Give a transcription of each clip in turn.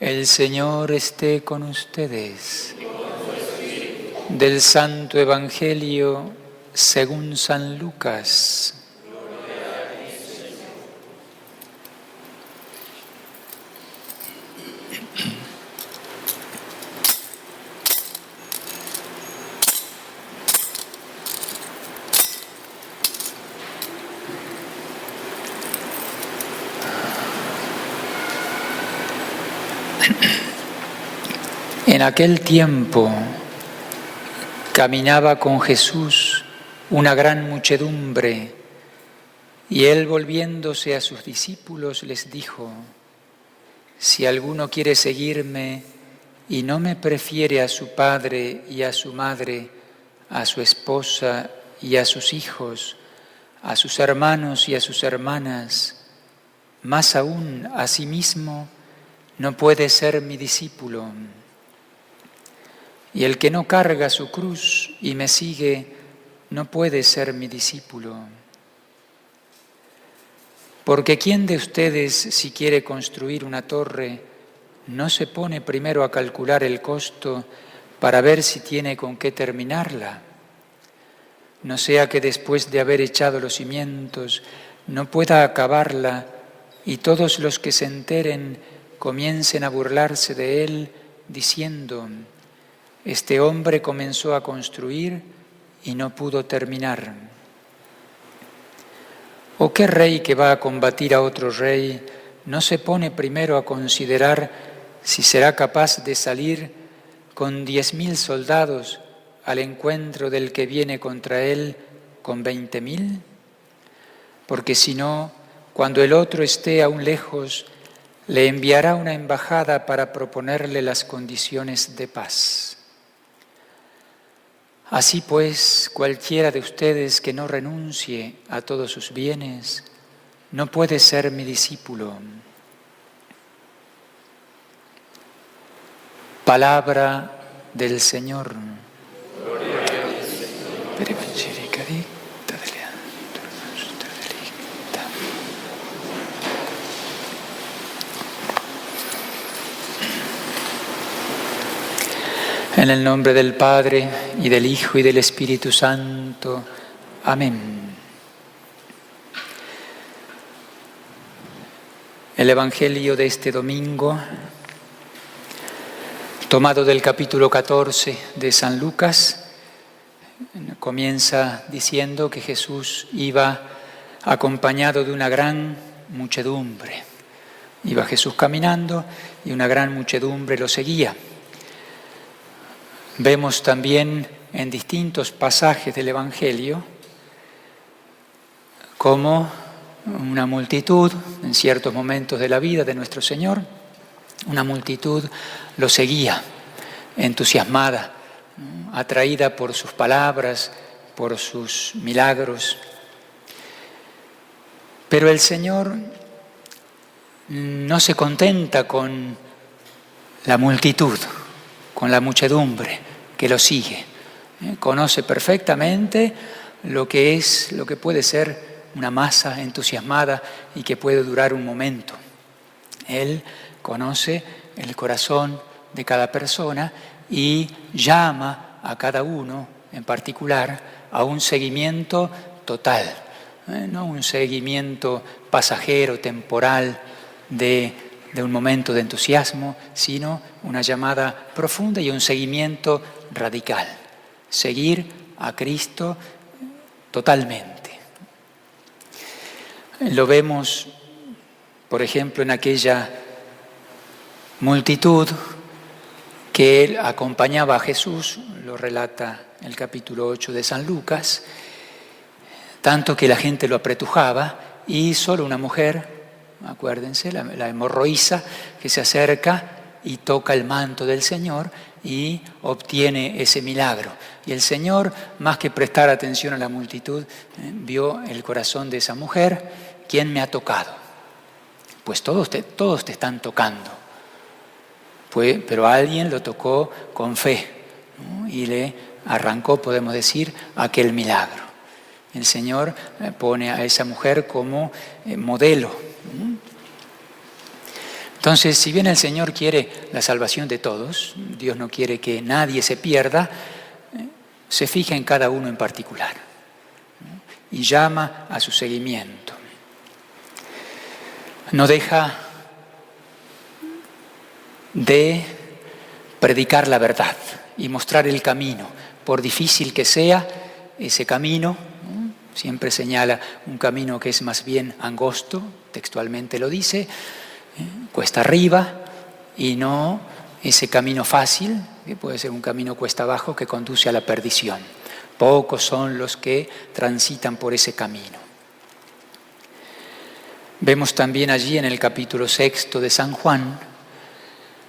El Señor esté con ustedes. Del Santo Evangelio según San Lucas. En aquel tiempo caminaba con Jesús una gran muchedumbre, y él, volviéndose a sus discípulos, les dijo: si alguno quiere seguirme y no me prefiere a su padre y a su madre, a su esposa y a sus hijos, a sus hermanos y a sus hermanas, más aún a sí mismo, no puede ser mi discípulo. Y el que no carga su cruz y me sigue, no puede ser mi discípulo. Porque ¿quién de ustedes, si quiere construir una torre, no se pone primero a calcular el costo para ver si tiene con qué terminarla? No sea que después de haber echado los cimientos no pueda acabarla y todos los que se enteren comiencen a burlarse de él, diciendo: este hombre comenzó a construir y no pudo terminar. ¿O qué rey que va a combatir a otro rey no se pone primero a considerar si será capaz de salir con 10.000 soldados al encuentro del que viene contra él con 20.000? Porque si no, cuando el otro esté aún lejos, le enviará una embajada para proponerle las condiciones de paz. Así pues, cualquiera de ustedes que no renuncie a todos sus bienes, no puede ser mi discípulo. Palabra del Señor. En el nombre del Padre, y del Hijo, y del Espíritu Santo. Amén. El Evangelio de este domingo, tomado del capítulo 14 de San Lucas, comienza diciendo que Jesús iba acompañado de una gran muchedumbre. Iba Jesús caminando y una gran muchedumbre lo seguía. Vemos también en distintos pasajes del Evangelio cómo una multitud, en ciertos momentos de la vida de nuestro Señor, una multitud lo seguía, entusiasmada, atraída por sus palabras, por sus milagros. Pero el Señor no se contenta con la multitud, con la muchedumbre que lo sigue. Conoce perfectamente lo que puede ser una masa entusiasmada y que puede durar un momento. Él conoce el corazón de cada persona y llama a cada uno en particular a un seguimiento total, no un seguimiento pasajero, temporal, de un momento de entusiasmo, sino una llamada profunda y un seguimiento radical. Seguir a Cristo totalmente. Lo vemos, por ejemplo, en aquella multitud que él acompañaba a Jesús, lo relata el capítulo 8 de San Lucas, tanto que la gente lo apretujaba y solo una mujer, acuérdense, la hemorroísa, que se acerca y toca el manto del Señor y obtiene ese milagro. Y el Señor, más que prestar atención a la multitud, vio el corazón de esa mujer. ¿Quién me ha tocado? Pues todos te están tocando. Pero alguien lo tocó con fe, ¿no? Y le arrancó, podemos decir, aquel milagro. El Señor pone a esa mujer como modelo. Entonces, si bien el Señor quiere la salvación de todos, Dios no quiere que nadie se pierda, se fija en cada uno en particular y llama a su seguimiento. No deja de predicar la verdad y mostrar el camino, por difícil que sea ese camino. Siempre señala un camino que es más bien angosto, textualmente lo dice, cuesta arriba, y no ese camino fácil, que puede ser un camino cuesta abajo que conduce a la perdición. Pocos son los que transitan por ese camino. Vemos también allí en el capítulo 6 de San Juan,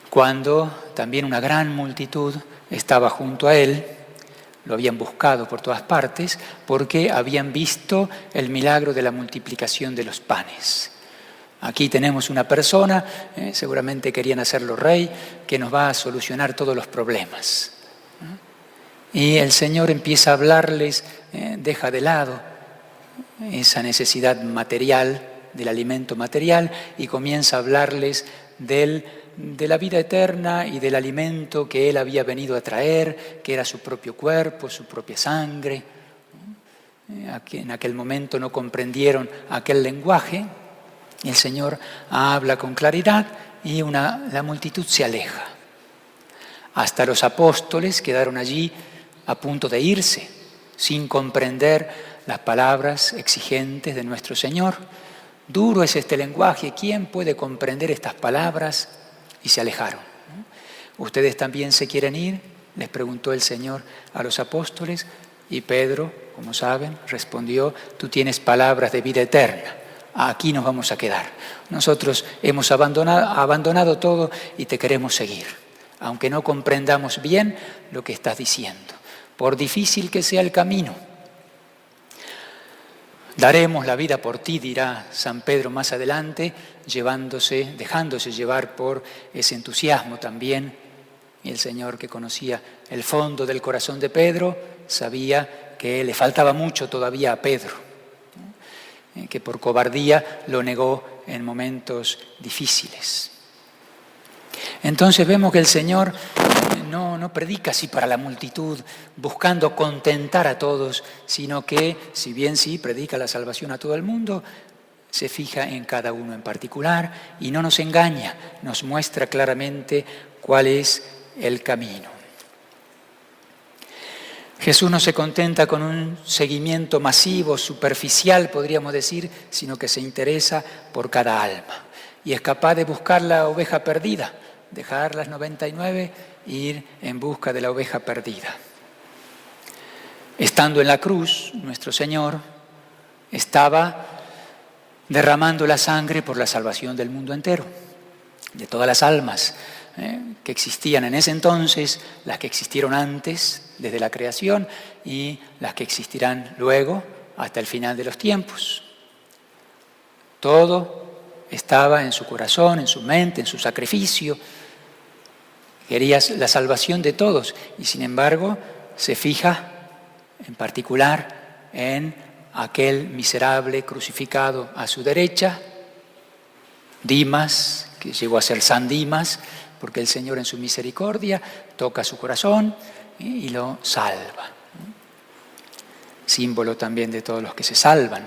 cuando también una gran multitud estaba junto a él, lo habían buscado por todas partes, porque habían visto el milagro de la multiplicación de los panes. Aquí tenemos una persona, seguramente querían hacerlo rey, que nos va a solucionar todos los problemas. Y el Señor empieza a hablarles, deja de lado esa necesidad material, del alimento material, y comienza a hablarles de la vida eterna y del alimento que Él había venido a traer, que era su propio cuerpo, su propia sangre. En aquel momento no comprendieron aquel lenguaje. El Señor habla con claridad y la multitud se aleja. Hasta los apóstoles quedaron allí a punto de irse, sin comprender las palabras exigentes de nuestro Señor. Duro es este lenguaje, ¿quién puede comprender estas palabras? Y se alejaron. ¿Ustedes también se quieren ir?, les preguntó el Señor a los apóstoles, y Pedro, como saben, respondió: tú tienes palabras de vida eterna. Aquí nos vamos a quedar. Nosotros hemos abandonado todo y te queremos seguir, aunque no comprendamos bien lo que estás diciendo. Por difícil que sea el camino, daremos la vida por ti, dirá San Pedro más adelante, dejándose llevar por ese entusiasmo también. Y el Señor, que conocía el fondo del corazón de Pedro, sabía que le faltaba mucho todavía a Pedro, que por cobardía lo negó en momentos difíciles. Entonces vemos que el Señor no predica así para la multitud, buscando contentar a todos, sino que, si bien sí predica la salvación a todo el mundo, se fija en cada uno en particular y no nos engaña, nos muestra claramente cuál es el camino. Jesús no se contenta con un seguimiento masivo, superficial, podríamos decir, sino que se interesa por cada alma y es capaz de buscar la oveja perdida, dejar las 99 e ir en busca de la oveja perdida. Estando en la cruz, nuestro Señor estaba derramando la sangre por la salvación del mundo entero, de todas las almas que existían en ese entonces, las que existieron antes, desde la creación, y las que existirán luego hasta el final de los tiempos. Todo estaba en su corazón, en su mente, en su sacrificio. Quería la salvación de todos y sin embargo se fija en particular en aquel miserable crucificado a su derecha, Dimas, que llegó a ser San Dimas, porque el Señor en su misericordia toca su corazón y lo salva. Símbolo también de todos los que se salvan.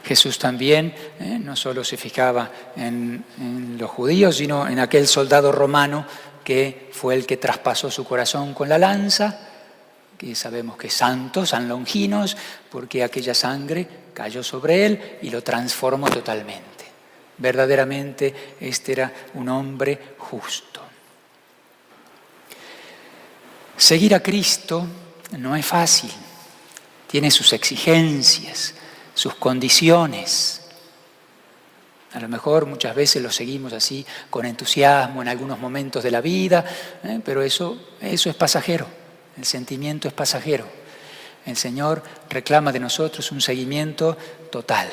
Jesús también no solo se fijaba en los judíos, sino en aquel soldado romano que fue el que traspasó su corazón con la lanza, que sabemos que es santo, San Longinos, porque aquella sangre cayó sobre él y lo transformó totalmente. Verdaderamente este era un hombre justo. Seguir a Cristo no es fácil, tiene sus exigencias, sus condiciones. A lo mejor muchas veces lo seguimos así con entusiasmo en algunos momentos de la vida, pero eso es pasajero, el sentimiento es pasajero. El Señor reclama de nosotros un seguimiento total,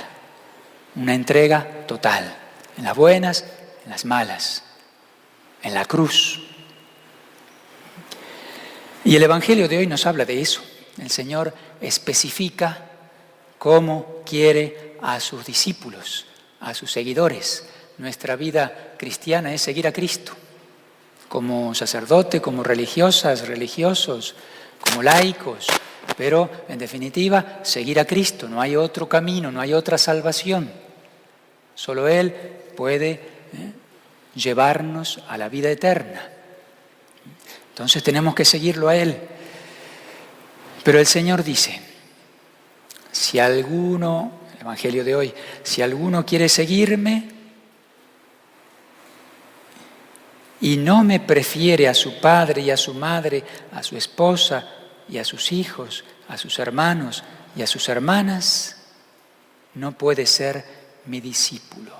una entrega total, en las buenas, en las malas, en la cruz. Y el Evangelio de hoy nos habla de eso. El Señor especifica cómo quiere a sus discípulos, a sus seguidores, nuestra vida cristiana es seguir a Cristo, como sacerdote, como religiosas, religiosos, como laicos, pero en definitiva seguir a Cristo. No hay otro camino, no hay otra salvación. Solo Él puede llevarnos a la vida eterna. Entonces tenemos que seguirlo a Él. Pero el Señor dice, si alguno, el Evangelio de hoy, si alguno quiere seguirme y no me prefiere a su padre y a su madre, a su esposa y a sus hijos, a sus hermanos y a sus hermanas, no puede ser mi discípulo.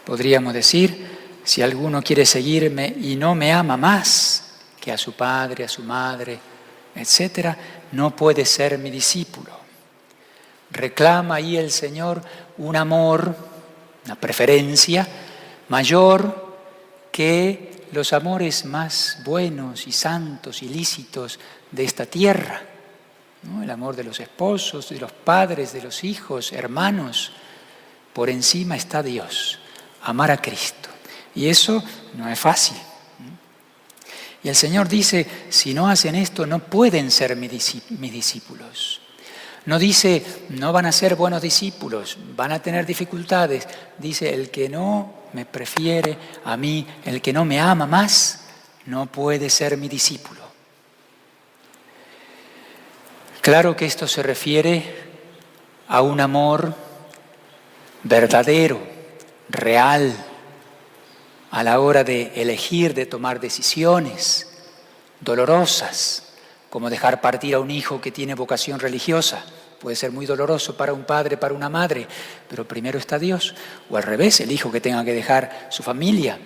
Podríamos decir, si alguno quiere seguirme y no me ama más que a su padre, a su madre, etc., no puede ser mi discípulo. Reclama ahí el Señor un amor, una preferencia mayor que los amores más buenos y santos y lícitos de esta tierra, ¿no? El amor de los esposos, de los padres, de los hijos, hermanos. Por encima está Dios, amar a Cristo. Y eso no es fácil. Y el Señor dice, si no hacen esto, no pueden ser mis discípulos. No dice, no van a ser buenos discípulos, van a tener dificultades. Dice, el que no me prefiere a mí, el que no me ama más, no puede ser mi discípulo. Claro que esto se refiere a un amor verdadero, real, a la hora de elegir, de tomar decisiones dolorosas, como dejar partir a un hijo que tiene vocación religiosa. Puede ser muy doloroso para un padre, para una madre, pero primero está Dios. O al revés, el hijo que tenga que dejar su familia.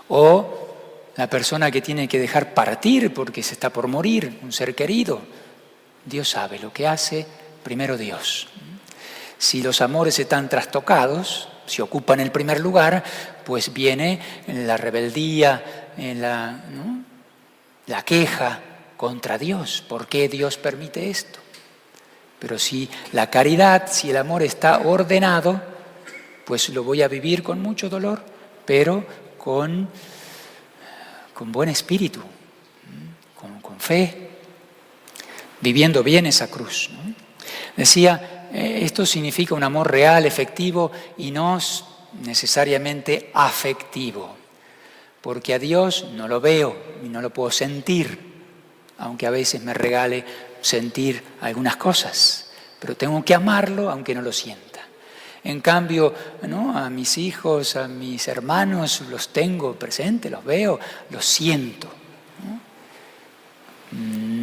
O la persona que tiene que dejar partir porque se está por morir, un ser querido. Dios sabe lo que hace, primero Dios. Si los amores están trastocados, si ocupan el primer lugar, pues viene la rebeldía, la queja contra Dios. ¿Por qué Dios permite esto? Pero si la caridad, si el amor está ordenado, pues lo voy a vivir con mucho dolor, pero con buen espíritu, con fe, viviendo bien esa cruz, ¿no? Decía, esto significa un amor real, efectivo y no necesariamente afectivo, porque a Dios no lo veo y no lo puedo sentir, aunque a veces me regale sentir algunas cosas, pero tengo que amarlo aunque no lo sienta. En cambio, ¿no? A mis hijos, a mis hermanos los tengo presentes, los veo, los siento, ¿no?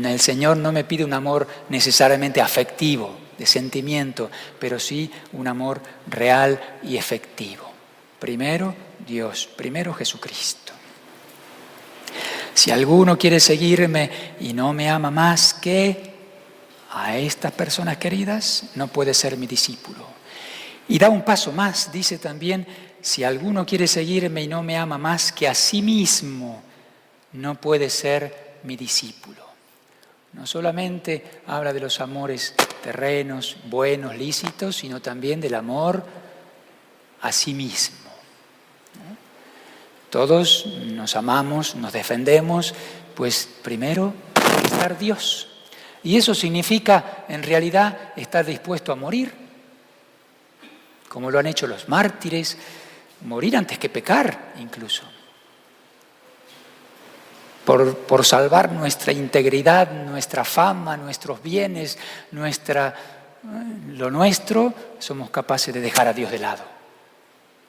El Señor no me pide un amor necesariamente afectivo, de sentimiento, pero sí un amor real y efectivo. Primero Dios, primero Jesucristo. Si alguno quiere seguirme y no me ama más que a estas personas queridas, no puede ser mi discípulo. Y da un paso más, dice también, si alguno quiere seguirme y no me ama más que a sí mismo, no puede ser mi discípulo. No solamente habla de los amores terrenos, buenos, lícitos, sino también del amor a sí mismo. Todos nos amamos, nos defendemos, pues primero tiene que estar Dios. Y eso significa, en realidad, estar dispuesto a morir, como lo han hecho los mártires, morir antes que pecar incluso. Por salvar nuestra integridad, nuestra fama, nuestros bienes, lo nuestro, somos capaces de dejar a Dios de lado.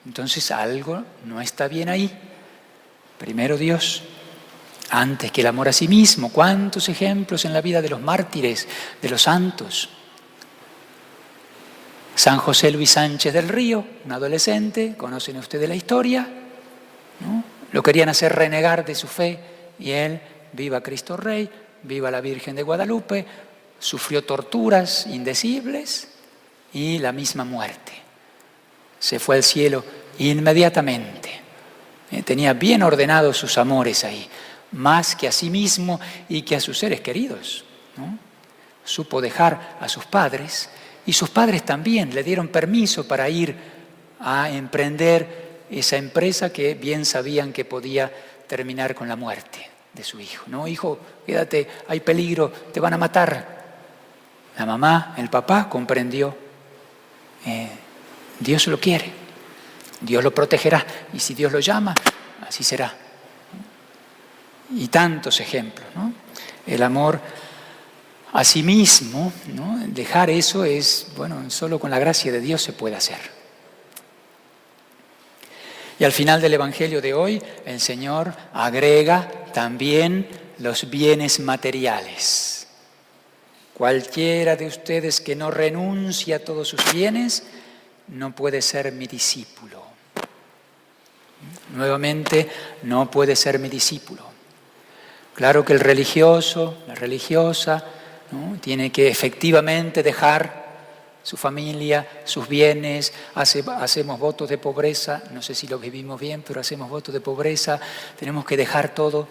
Entonces algo no está bien ahí. Primero Dios, antes que el amor a sí mismo. ¿Cuántos ejemplos en la vida de los mártires, de los santos? San José Luis Sánchez del Río, un adolescente, conocen ustedes la historia, ¿no? Lo querían hacer renegar de su fe y él, viva Cristo Rey, viva la Virgen de Guadalupe, sufrió torturas indecibles y la misma muerte. Se fue al cielo inmediatamente. Tenía bien ordenados sus amores ahí, más que a sí mismo y que a sus seres queridos, ¿no? Supo dejar a sus padres y sus padres también le dieron permiso para ir a emprender esa empresa que bien sabían que podía terminar con la muerte de su hijo. No, hijo, quédate, hay peligro, te van a matar. La mamá, el papá comprendió, Dios lo quiere, Dios lo protegerá, y si Dios lo llama, así será. Y tantos ejemplos, ¿no? El amor a sí mismo, ¿no? Dejar eso es, bueno, solo con la gracia de Dios se puede hacer. Y al final del Evangelio de hoy, el Señor agrega también los bienes materiales. Cualquiera de ustedes que no renuncie a todos sus bienes, no puede ser mi discípulo. Nuevamente, no puede ser mi discípulo. Claro que el religioso, la religiosa, ¿no? Tiene que efectivamente dejar su familia, sus bienes, hacemos votos de pobreza, no sé si lo vivimos bien, pero hacemos votos de pobreza, tenemos que dejar todo.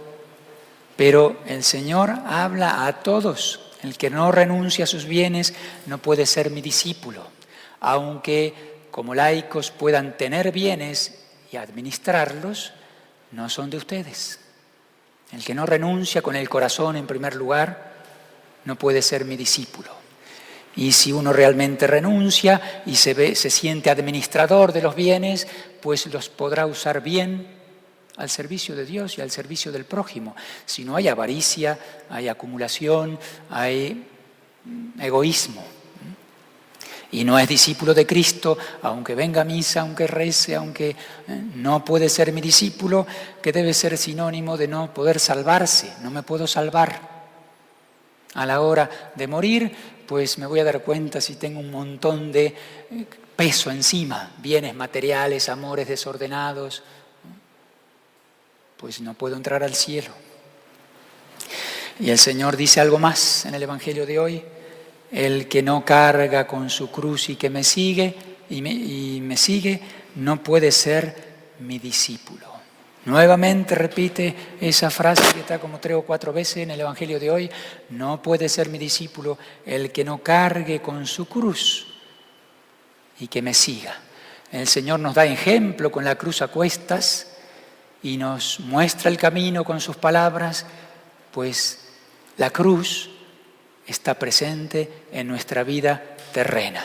Pero el Señor habla a todos, el que no renuncia a sus bienes no puede ser mi discípulo, aunque como laicos puedan tener bienes y administrarlos, no son de ustedes. El que no renuncia con el corazón en primer lugar, no puede ser mi discípulo. Y si uno realmente renuncia y se siente administrador de los bienes, pues los podrá usar bien al servicio de Dios y al servicio del prójimo. Si no hay avaricia, hay acumulación, hay egoísmo. Y no es discípulo de Cristo, aunque venga a misa, aunque rece, aunque no puede ser mi discípulo, que debe ser sinónimo de no poder salvarse. No me puedo salvar. A la hora de morir, pues me voy a dar cuenta si tengo un montón de peso encima, bienes materiales, amores desordenados, pues no puedo entrar al cielo. Y el Señor dice algo más en el Evangelio de hoy: el que no carga con su cruz y que me sigue, y me sigue, no puede ser mi discípulo. Nuevamente repite esa frase que está como 3 o 4 veces en el Evangelio de hoy: no puede ser mi discípulo el que no cargue con su cruz y que me siga. El Señor nos da ejemplo con la cruz a cuestas y nos muestra el camino con sus palabras, pues la cruz está presente en nuestra vida terrena.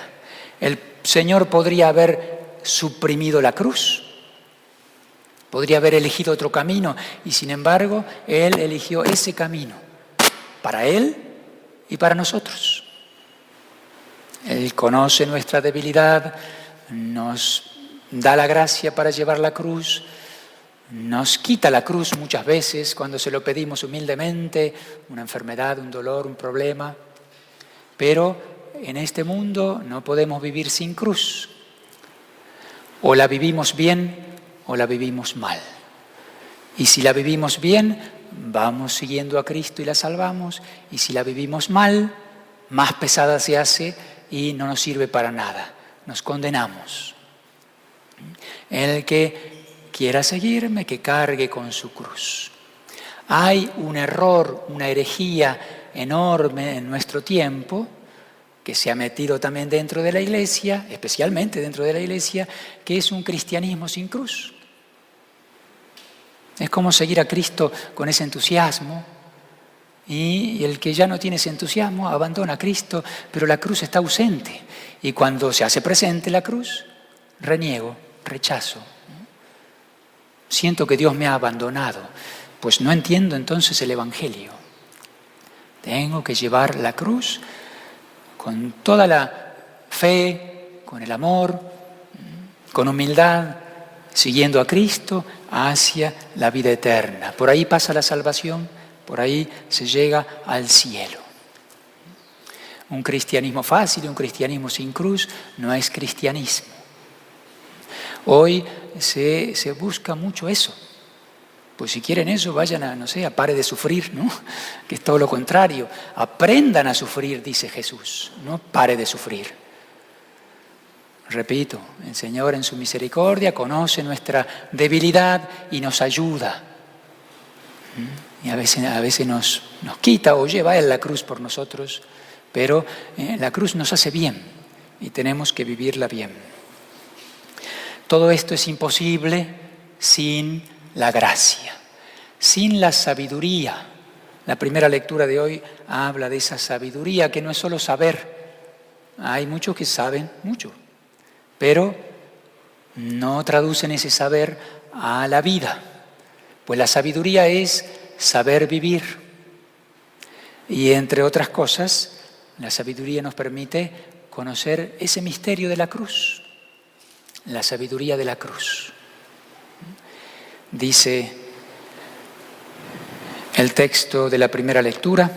El Señor podría haber suprimido la cruz, podría haber elegido otro camino, y sin embargo, Él eligió ese camino para Él y para nosotros. Él conoce nuestra debilidad, nos da la gracia para llevar la cruz, nos quita la cruz muchas veces cuando se lo pedimos humildemente, una enfermedad, un dolor, un problema, pero en este mundo no podemos vivir sin cruz. O la vivimos bien o la vivimos mal. Y si la vivimos bien, vamos siguiendo a Cristo y la salvamos. Y si la vivimos mal, más pesada se hace y no nos sirve para nada. Nos condenamos. El que quiera seguirme, que cargue con su cruz. Hay un error, una herejía enorme en nuestro tiempo, que se ha metido también dentro de la Iglesia, especialmente dentro de la Iglesia, que es un cristianismo sin cruz. Es como seguir a Cristo con ese entusiasmo, y el que ya no tiene ese entusiasmo abandona a Cristo, pero la cruz está ausente. Y cuando se hace presente la cruz, reniego, rechazo. Siento que Dios me ha abandonado. Pues no entiendo entonces el Evangelio. Tengo que llevar la cruz con toda la fe, con el amor, con humildad, siguiendo a Cristo hacia la vida eterna. Por ahí pasa la salvación, por ahí se llega al cielo. Un cristianismo fácil, un cristianismo sin cruz, no es cristianismo. Hoy se busca mucho eso. Pues si quieren eso, vayan a Pare de Sufrir, ¿no? Que es todo lo contrario. Aprendan a sufrir, dice Jesús, no pare de sufrir. Repito, el Señor en su misericordia conoce nuestra debilidad y nos ayuda. Y a veces nos quita o lleva Él la cruz por nosotros, pero la cruz nos hace bien y tenemos que vivirla bien. Todo esto es imposible sin la gracia, sin la sabiduría. La primera lectura de hoy habla de esa sabiduría que no es solo saber. Hay muchos que saben mucho, pero no traducen ese saber a la vida. Pues la sabiduría es saber vivir. Y entre otras cosas, la sabiduría nos permite conocer ese misterio de la cruz, la sabiduría de la cruz. Dice el texto de la primera lectura: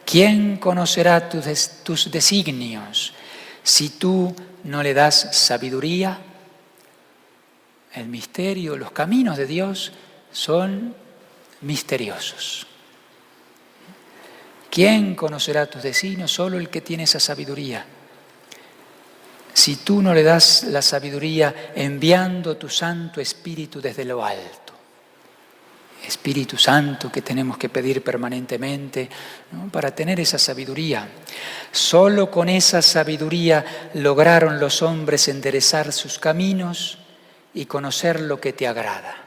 ¿quién conocerá tus designios si tú no le das sabiduría? El misterio, los caminos de Dios son misteriosos. ¿Quién conocerá tus designios? Solo el que tiene esa sabiduría. Si tú no le das la sabiduría enviando tu Santo Espíritu desde lo alto. Espíritu Santo que tenemos que pedir permanentemente, ¿no?, para tener esa sabiduría. Solo con esa sabiduría lograron los hombres enderezar sus caminos y conocer lo que te agrada.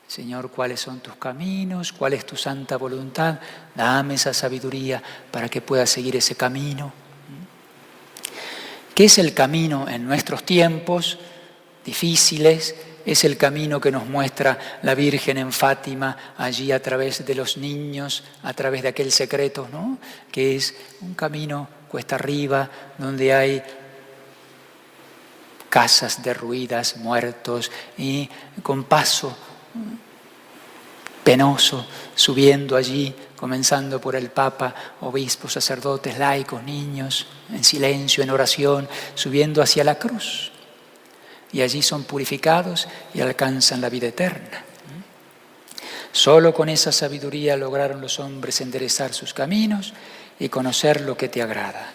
Señor, ¿cuáles son tus caminos? ¿Cuál es tu santa voluntad? Dame esa sabiduría para que pueda seguir ese camino. ¿Qué es el camino en nuestros tiempos difíciles? Es el camino que nos muestra la Virgen en Fátima, allí a través de los niños, a través de aquel secreto, ¿no?, que es un camino cuesta arriba, donde hay casas derruidas, muertos, y con paso penoso, subiendo allí, comenzando por el Papa, obispos, sacerdotes, laicos, niños, en silencio, en oración, subiendo hacia la cruz. Y allí son purificados y alcanzan la vida eterna. Solo con esa sabiduría lograron los hombres enderezar sus caminos y conocer lo que te agrada.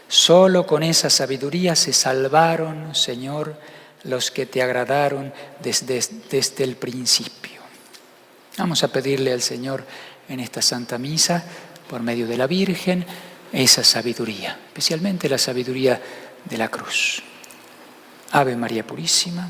Solo con esa sabiduría se salvaron, Señor, los que te agradaron desde el principio. Vamos a pedirle al Señor en esta Santa Misa, por medio de la Virgen, esa sabiduría, especialmente la sabiduría de la cruz. Ave María Purísima.